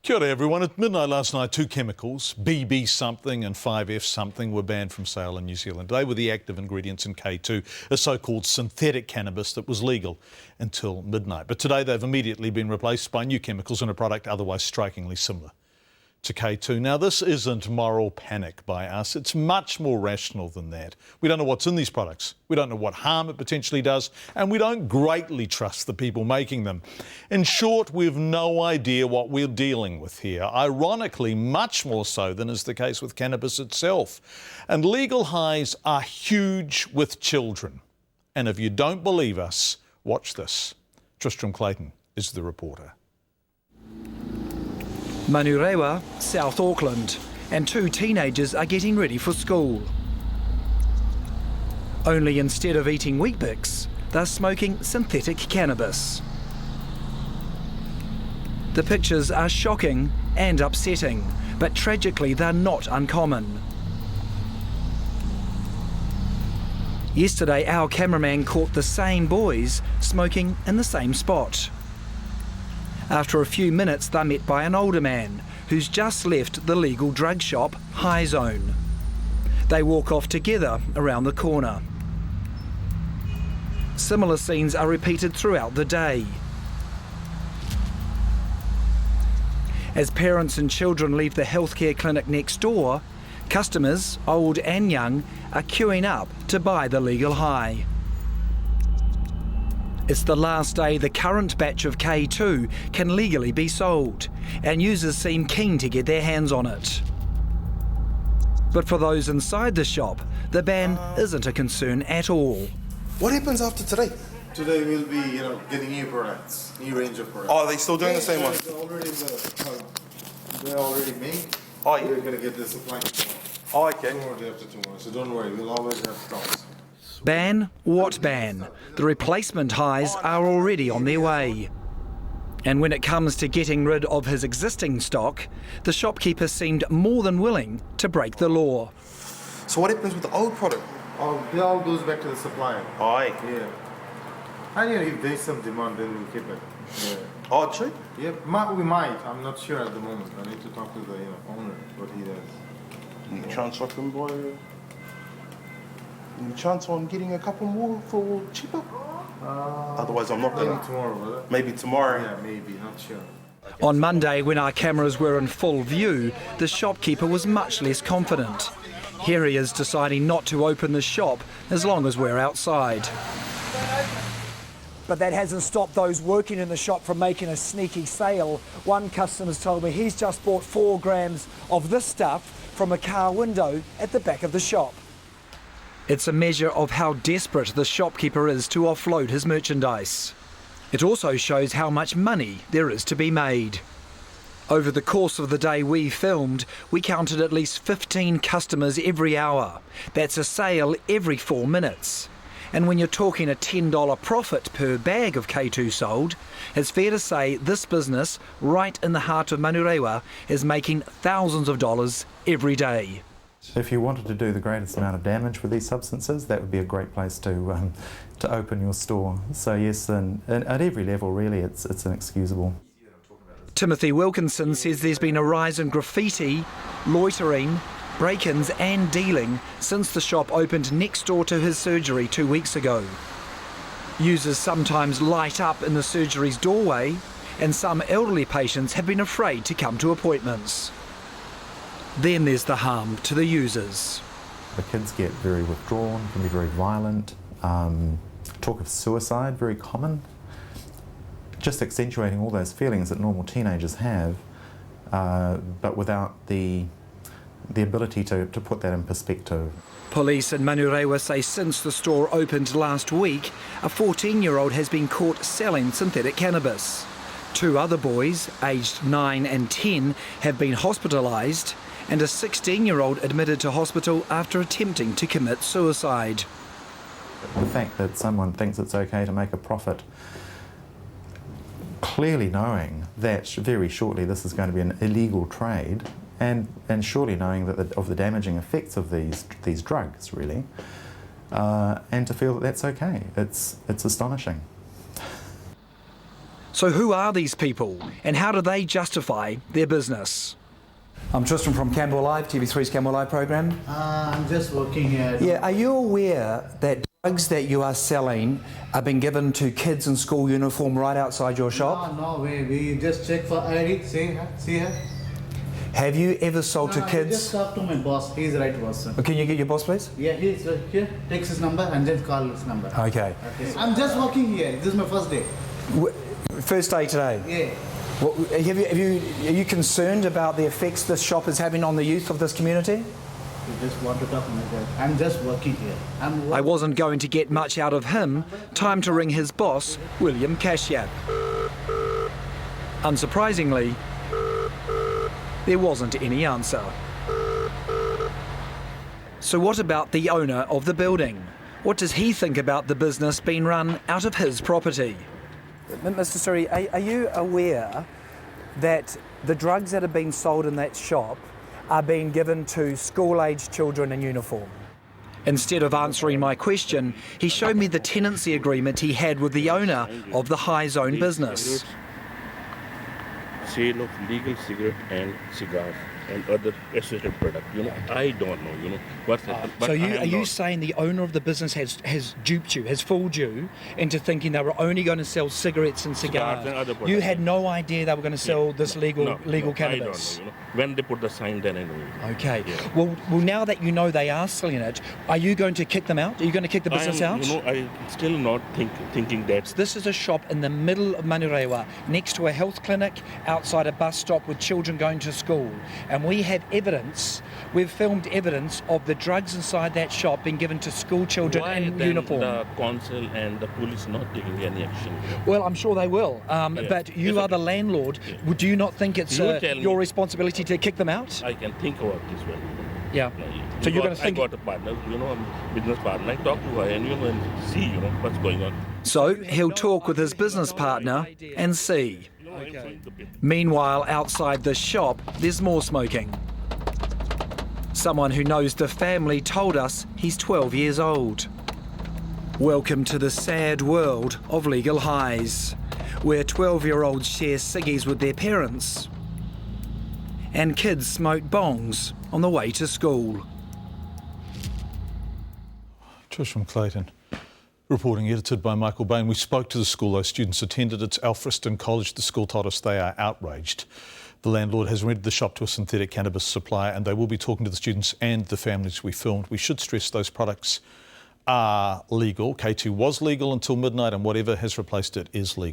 Kia ora everyone. At midnight last night, two chemicals, BB something and 5F something, were banned from sale in New Zealand. They were the active ingredients in K2, a so-called synthetic cannabis that was legal until midnight. But today they've immediately been replaced by new chemicals in a product otherwise strikingly similar to K2. Now, this isn't moral panic by us. It's much more rational than that. We don't know what's in these products. We don't know what harm it potentially does, and we don't greatly trust the people making them. In short, we've no idea what we're dealing with here, ironically much more so than is the case with cannabis itself. And legal highs are huge with children. And if you don't believe us, watch this. Tristram Clayton is the reporter. Manurewa, South Auckland, and two teenagers are getting ready for school. Only instead of eating Weet-Bix, they're smoking synthetic cannabis. The pictures are shocking and upsetting, but tragically they're not uncommon. Yesterday, our cameraman caught the same boys smoking in the same spot. After a few minutes, they're met by an older man who's just left the legal drug shop, High Zone. They walk off together around the corner. Similar scenes are repeated throughout the day. As parents and children leave the healthcare clinic next door, customers, old and young, are queuing up to buy the legal high. It's the last day the current batch of K2 can legally be sold, and users seem keen to get their hands on it. But for those inside the shop, the ban isn't a concern at all. What happens after today? Today we'll be, getting new products, new range of products. Oh, are they still doing the same one? They're already made. Oh, yeah. We're going to get the supply tomorrow. Oh, okay. Tomorrow, day after tomorrow. So don't worry, we'll always have stocks. Ban? What ban? The replacement highs are already on their way. And when it comes to getting rid of his existing stock, the shopkeeper seemed more than willing to break the law. So what happens with the old product? It all goes back to the supplier. Aye. Yeah. And if there's some demand, then we'll keep it. Yeah. Oh, true? Yeah, we might. I'm not sure at the moment. I need to talk to the owner, what he does. Any chance I can buy? Any chance on getting a couple more for cheaper? Otherwise, I'm not going Maybe tomorrow, brother. Maybe tomorrow. Yeah, maybe. Not sure. On Monday, when our cameras were in full view, the shopkeeper was much less confident. Here he is deciding not to open the shop as long as we're outside. But that hasn't stopped those working in the shop from making a sneaky sale. One customer's told me he's just bought 4 grams of this stuff from a car window at the back of the shop. It's a measure of how desperate the shopkeeper is to offload his merchandise. It also shows how much money there is to be made. Over the course of the day we filmed, we counted at least 15 customers every hour. That's a sale every 4 minutes. And when you're talking a $10 profit per bag of K2 sold, it's fair to say this business, right in the heart of Manurewa, is making thousands of dollars every day. If you wanted to do the greatest amount of damage with these substances, that would be a great place to open your store. So yes, and at every level really, it's inexcusable. Timothy Wilkinson says there's been a rise in graffiti, loitering, break-ins and dealing since the shop opened next door to his surgery 2 weeks ago. Users sometimes light up in the surgery's doorway, and some elderly patients have been afraid to come to appointments. Then there's the harm to the users. The kids get very withdrawn, can be very violent. Talk of suicide, very common. Just accentuating all those feelings that normal teenagers have, but without the ability to put that in perspective. Police in Manurewa say since the store opened last week, a 14-year-old has been caught selling synthetic cannabis. 2 other boys, aged 9 and 10, have been hospitalised, and a 16-year-old admitted to hospital after attempting to commit suicide. The fact that someone thinks it's okay to make a profit, clearly knowing that very shortly this is going to be an illegal trade, and surely knowing that of the damaging effects of these drugs, really, and to feel that that's okay, it's astonishing. So who are these people and how do they justify their business? I'm Tristan from Campbell Live, TV3's Campbell Live program. I'm just working here. Yeah, are you aware that drugs that you are selling are being given to kids in school uniform right outside your shop? No way. We just check for ID. See here. Have you ever sold to You kids? just talk to my boss. He's the right person. Can you get your boss, please? Yeah, he's here. Takes his number and just call his number. Okay. Okay. I'm just working here. This is my first day. First day today? Yeah. Well, are you concerned about the effects this shop is having on the youth of this community? You just want to talk to my boss. I'm just working here. I wasn't going to get much out of him. Time to ring his boss, William Kashyap. Unsurprisingly, there wasn't any answer. So what about the owner of the building? What does he think about the business being run out of his property? Mr. Suri, are you aware that the drugs that are being sold in that shop are being given to school-aged children in uniform? Instead of answering my question, he showed me the tenancy agreement he had with the owner of the High Zone business. Sale of legal cigarette and cigars and other associated products. I don't know, what's happened. So are you saying the owner of the business has duped you, has fooled you into thinking they were only going to sell cigarettes and cigars? And other products. You had no idea they were going to sell this legal cannabis? I don't know, When they put the sign, then I know. Okay. Yeah. Well, now that you know they are selling it, are you going to kick them out? Are you going to kick the business out? I'm still not thinking that. This is a shop in the middle of Manurewa, next to a health clinic, outside a bus stop with children going to school. And we have evidence, we've filmed evidence of the drugs inside that shop being given to school children Why in then uniform. the council and the police not taking any action? Well, I'm sure they will. But you are the landlord. Yeah. Do you not think it's You tell me. your responsibility to kick them out? I can think about this one. Yeah. So you're going to think... I got a partner, a business partner. I talk to her and see, what's going on. So he'll talk with his business partner and see. Meanwhile, outside the shop, there's more smoking. Someone who knows the family told us he's 12 years old. Welcome to the sad world of legal highs, where 12-year-olds share ciggies with their parents and kids smoke bongs on the way to school. Trish from Clayton. Reporting edited by Michael Bain. We spoke to the school those students attended. It's Alfriston College. The school told us they are outraged. The landlord has rented the shop to a synthetic cannabis supplier and they will be talking to the students and the families we filmed. We should stress those products are legal. K2 was legal until midnight and whatever has replaced it is legal.